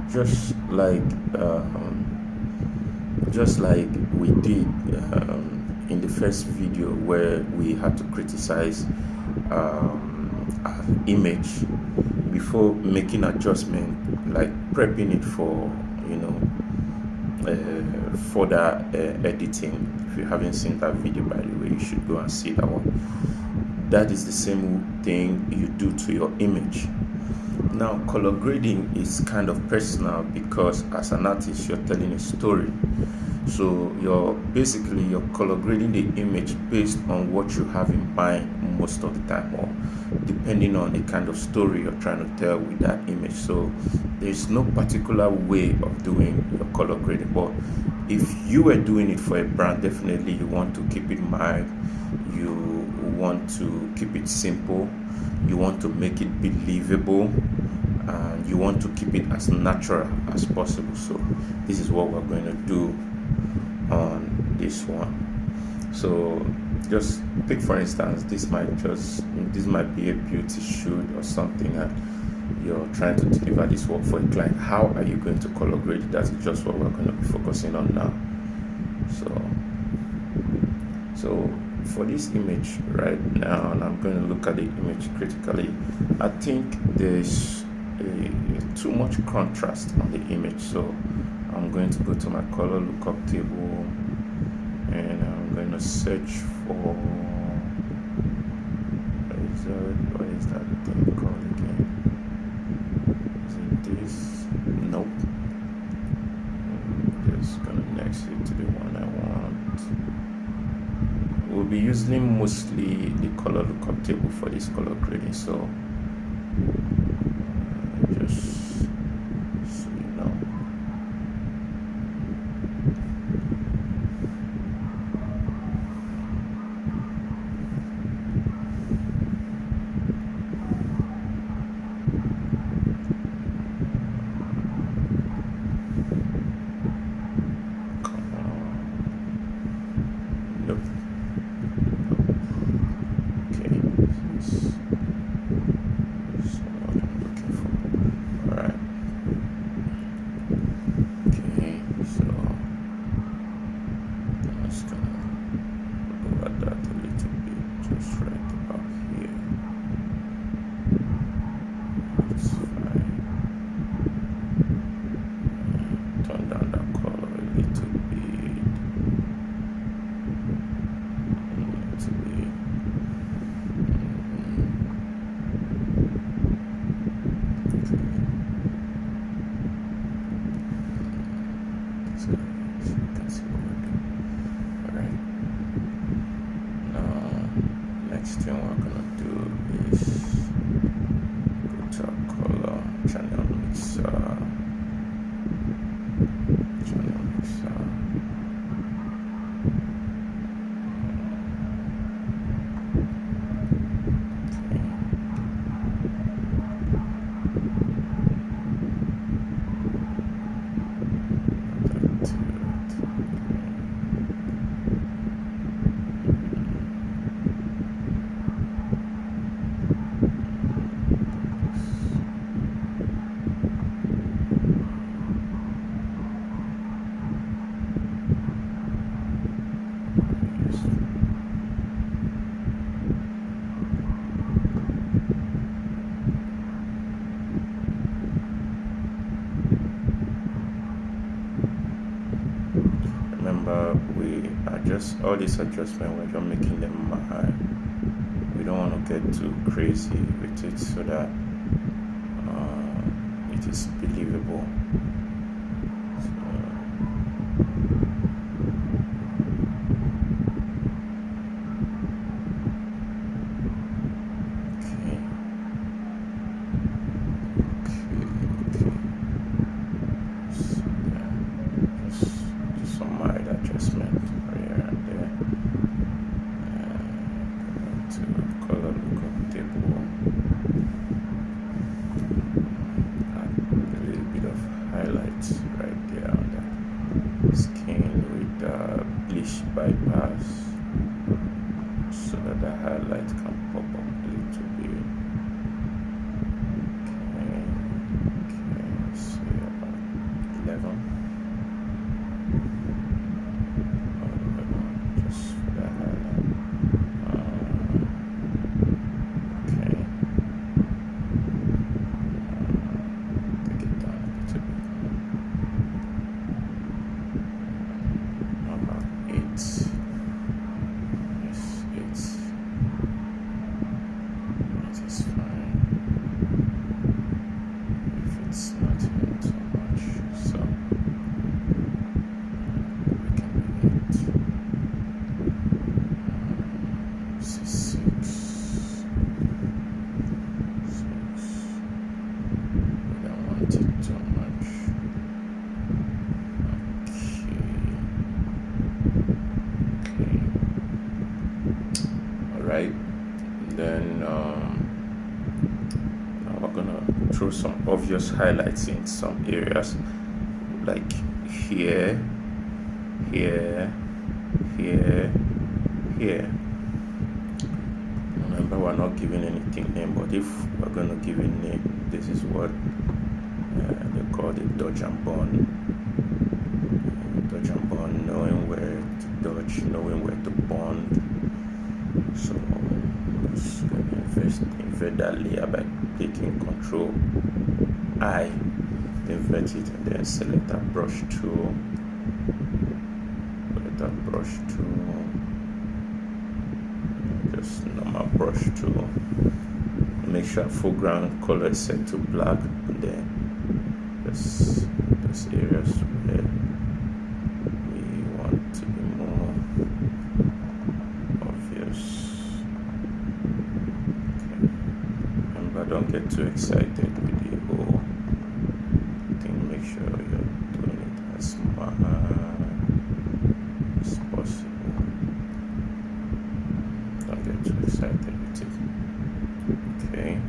just like just like we did in the first video where we had to criticize our image before making adjustment, like prepping it for further editing. If you haven't seen that video, by the way, you should go and see that one. That is the same thing you do to your image. Now, color grading is kind of personal because as an artist, you're telling a story. So you're color grading the image based on what you have in mind most of the time, or depending on the kind of story you're trying to tell with that image. So there's no particular way of doing your color grading. But if you were doing it for a brand, definitely you want to keep it mild, you want to keep it simple, you want to make it believable, and you want to keep it as natural as possible. So this is what we're going to do on this one. So just take, for instance, this might be a beauty shoot or something, and you're trying to deliver this work for a client. How are you going to color grade it? That's just what we're going to be focusing on now. So for this image right now, and I'm going to look at the image critically, I think there's too much contrast on the image. So I'm going to go to my color lookup table and I'm going to search for what is that thing called again? Is it this? Nope. I'm just gonna next it to the one I want. We'll be using mostly the color lookup table for this color grading. So just so you know. Next thing we're gonna do is go to our color channel mixer. Remember, we adjust all these adjustments, we're just making them high. We don't want to get too crazy with it so that it is believable. Right there on that elevate it too much. Okay. All right. Then now we're gonna throw some obvious highlights in some areas, like here, here, here, here. Remember, we're not giving anything name, but if we're gonna give a name, this is what they call the dodge and burn. Dodge and burn, knowing where to dodge, knowing where to bond. So just gonna invert that layer by clicking Control I, invert it, and then select that brush tool. Select that brush tool. Just normal brush tool. Make sure foreground color is set to black, and then just those areas where we want to be more obvious. Okay. Remember, don't get too excited with the whole thing. Make sure you're doing it as smart as possible. Don't get too excited with it. Okay.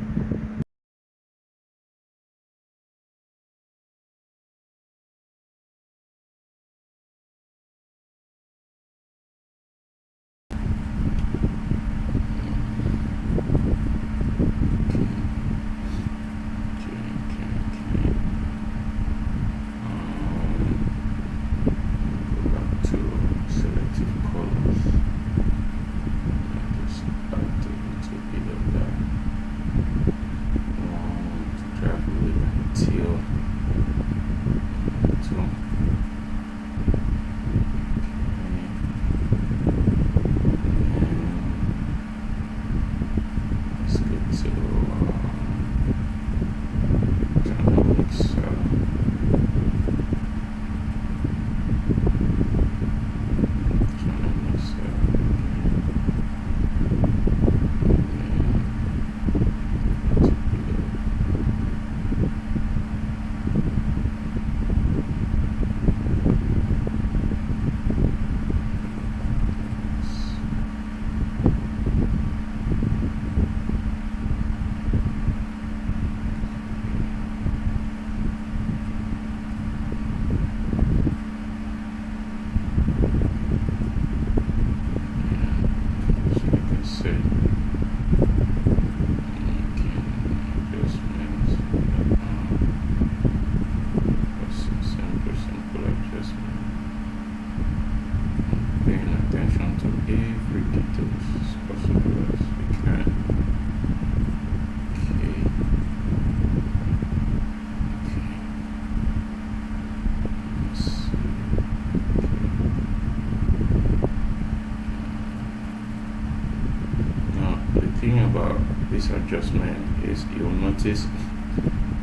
About this adjustment is you'll notice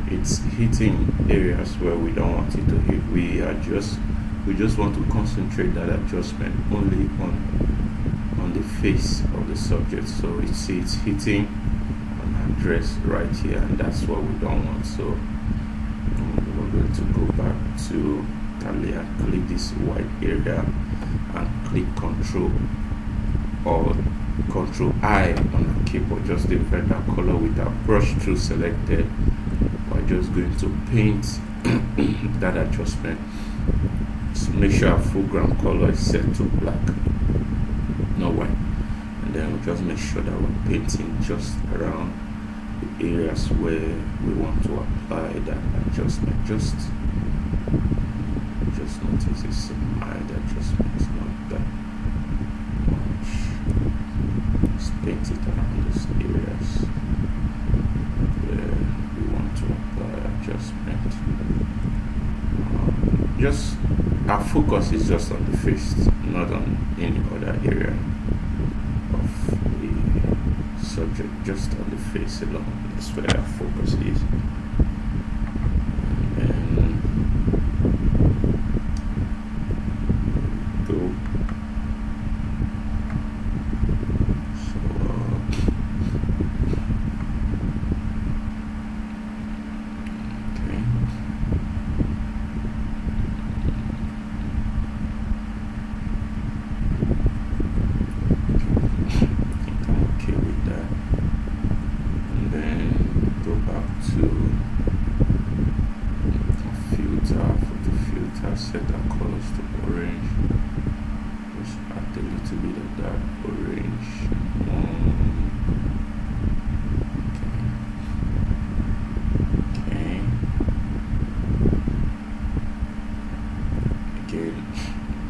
it's hitting areas where we don't want it to hit. We just want to concentrate that adjustment only on the face of the subject. So it's hitting on our dress right here, and that's what we don't want. So we're going to go back to that layer, click this white area, and click Control I on the keyboard. Just invert that color with our brush tool selected. We're just going to paint that adjustment. So make sure our foreground color is set to black, not white. And then we'll just make sure that we're painting just around the areas where we want to apply that adjustment. Just notice it's a mild adjustment, not that much. Paint it around these areas where we want to apply adjustment. Just our focus is just on the face, not on any other area of the subject, just on the face alone. That's where our focus is. And go. to filter, photo filter, set our colors to orange. Just add a little bit of that orange. Okay. Again,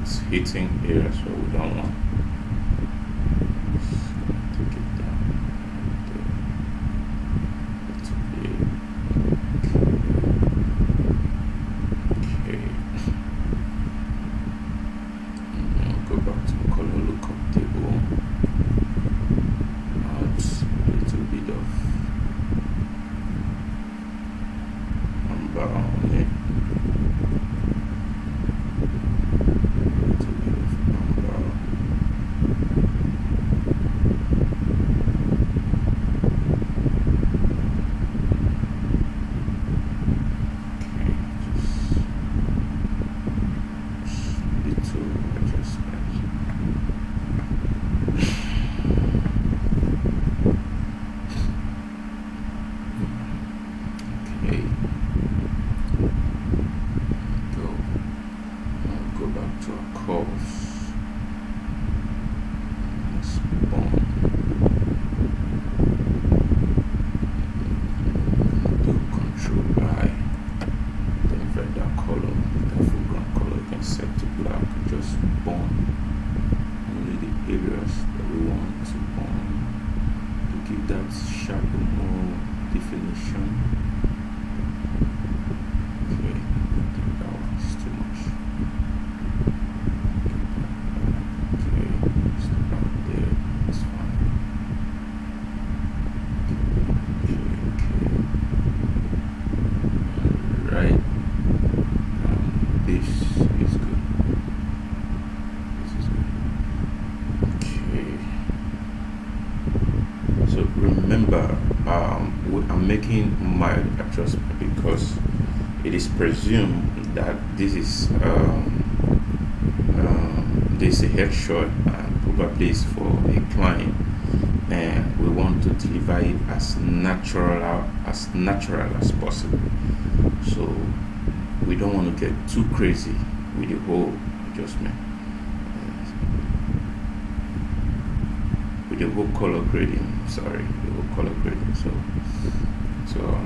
it's hitting here, so we don't want. Take it down. Okay. Now go back to color lookup table. Add a little bit of amber on it. I'm making my adjustment because it is presumed that this is a headshot and probably is for a client, and we want to deliver it as natural as possible. So we don't want to get too crazy with the whole adjustment, with the whole color grading. Sorry, the whole color grading. So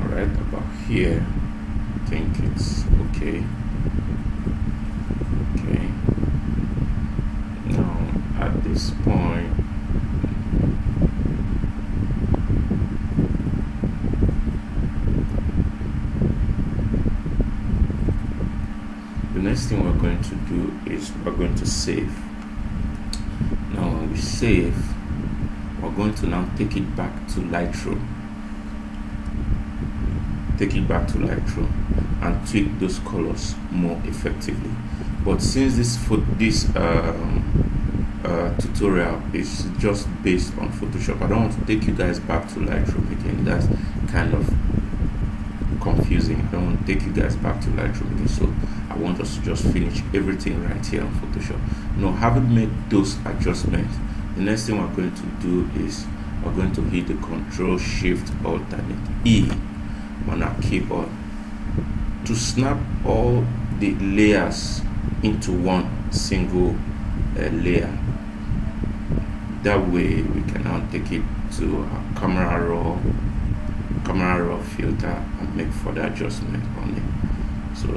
right about here, I think it's okay. Okay. Now at this point, the next thing we're going to do is we're going to save. Now when we save, we're going to now take it back to Lightroom. And tweak those colors more effectively. But since this tutorial is just based on Photoshop, I don't want to take you guys back to Lightroom again. That's kind of confusing. I don't want to take you guys back to Lightroom again. So I want us to just finish everything right here on Photoshop. Now, having made those adjustments, the next thing we're going to do is we're going to hit the Control Shift Alternate E on our keyboard to snap all the layers into one single layer. That way we can now take it to our camera raw filter and make further adjustment on it. So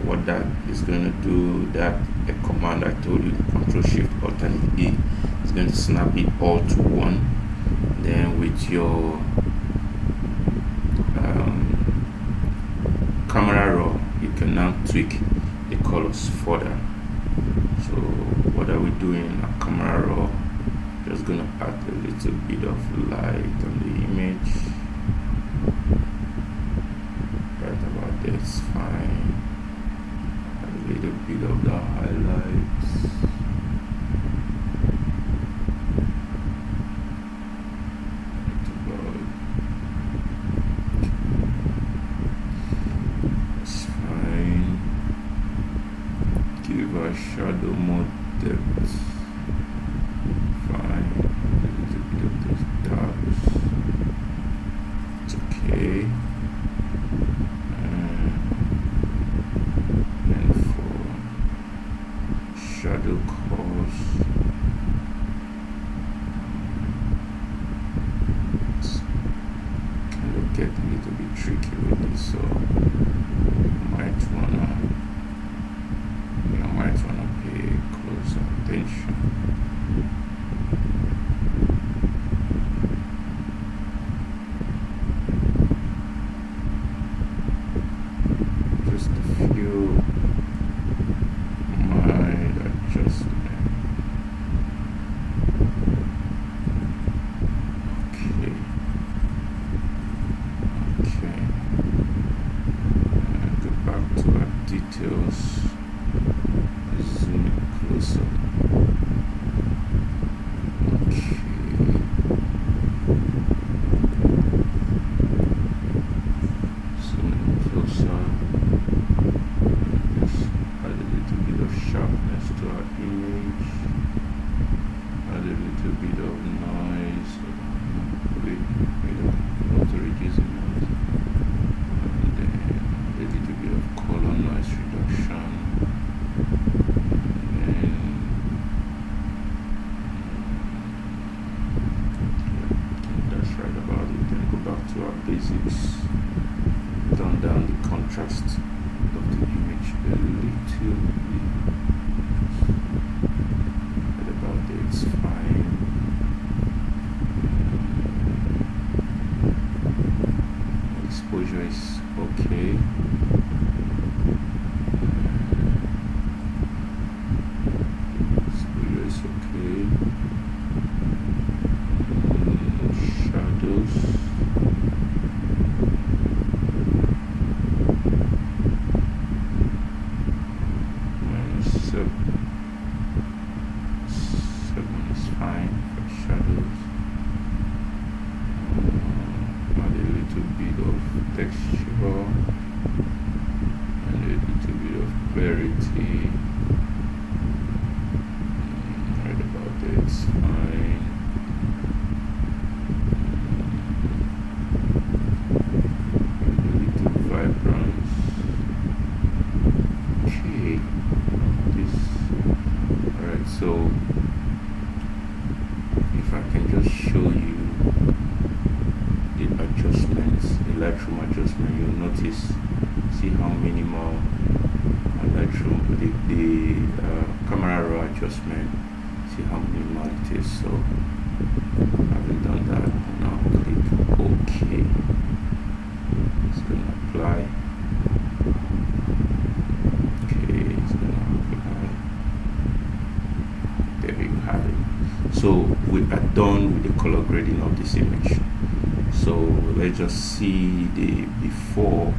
what that is going to do, that a command I told you, Control Shift Alternate E, is going to snap it all to one. Then with your camera raw, you can now tweak the colors further. So what are we doing in our camera raw? Just gonna add a little bit of light on the image. Right about that's fine. A little bit of the highlights. Shadow mode depth, fine, a little bit of those dots. okay. And for shadow curves, kind of get a little bit tricky with this, so I might wanna pay close attention. Just a few mild adjustment. Okay. Go back to our details. Zoom in closer. Okay. Zoom in closer. Just add a little bit of sharpness to our image. Add a little bit of noise. Wait, not to reduce the noise. And then a little bit of color noise reduction. To our basics, turn down the contrast of the image a little bit. Right about there, it's fine. Exposure is okay. Exposure is okay. Shadows. Texture and a little bit of clarity. Right about there, it's fine. A little vibrance. Okay. This. Alright, so if I can just show you the adjustments, the Lightroom adjustment, you'll notice, see how minimal Lightroom, the camera raw adjustment, see how minimal it is. So having done that, now click OK. It's going to apply. Okay, it's going to apply. There you have it. So we are done with the color grading of this image. So let's just see the before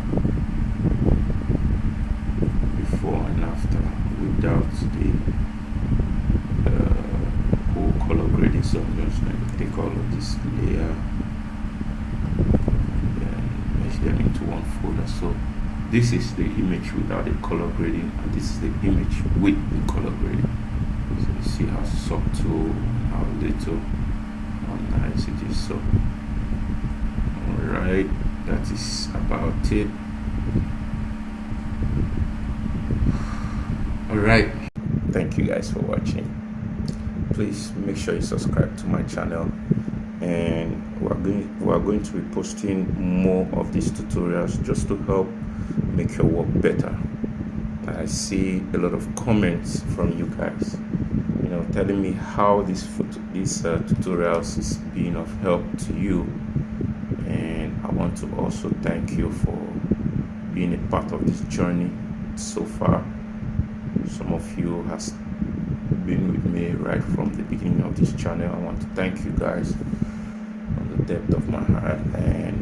and after without the whole color grading. So I'm just going to take all of this layer and then mesh them into one folder. So this is the image without the color grading, and this is the image with the color grading. So you see how subtle, how little, how nice it is. So alright, that is about it. Alright, thank you guys for watching. Please make sure you subscribe to my channel, and we are going to be posting more of these tutorials just to help make your work better. I see a lot of comments from you guys, telling me how these tutorials is being of help to you. And I want to also thank you for being a part of this journey so far. Some of you has been with me right from the beginning of this channel. I want to thank you guys from the depth of my heart, and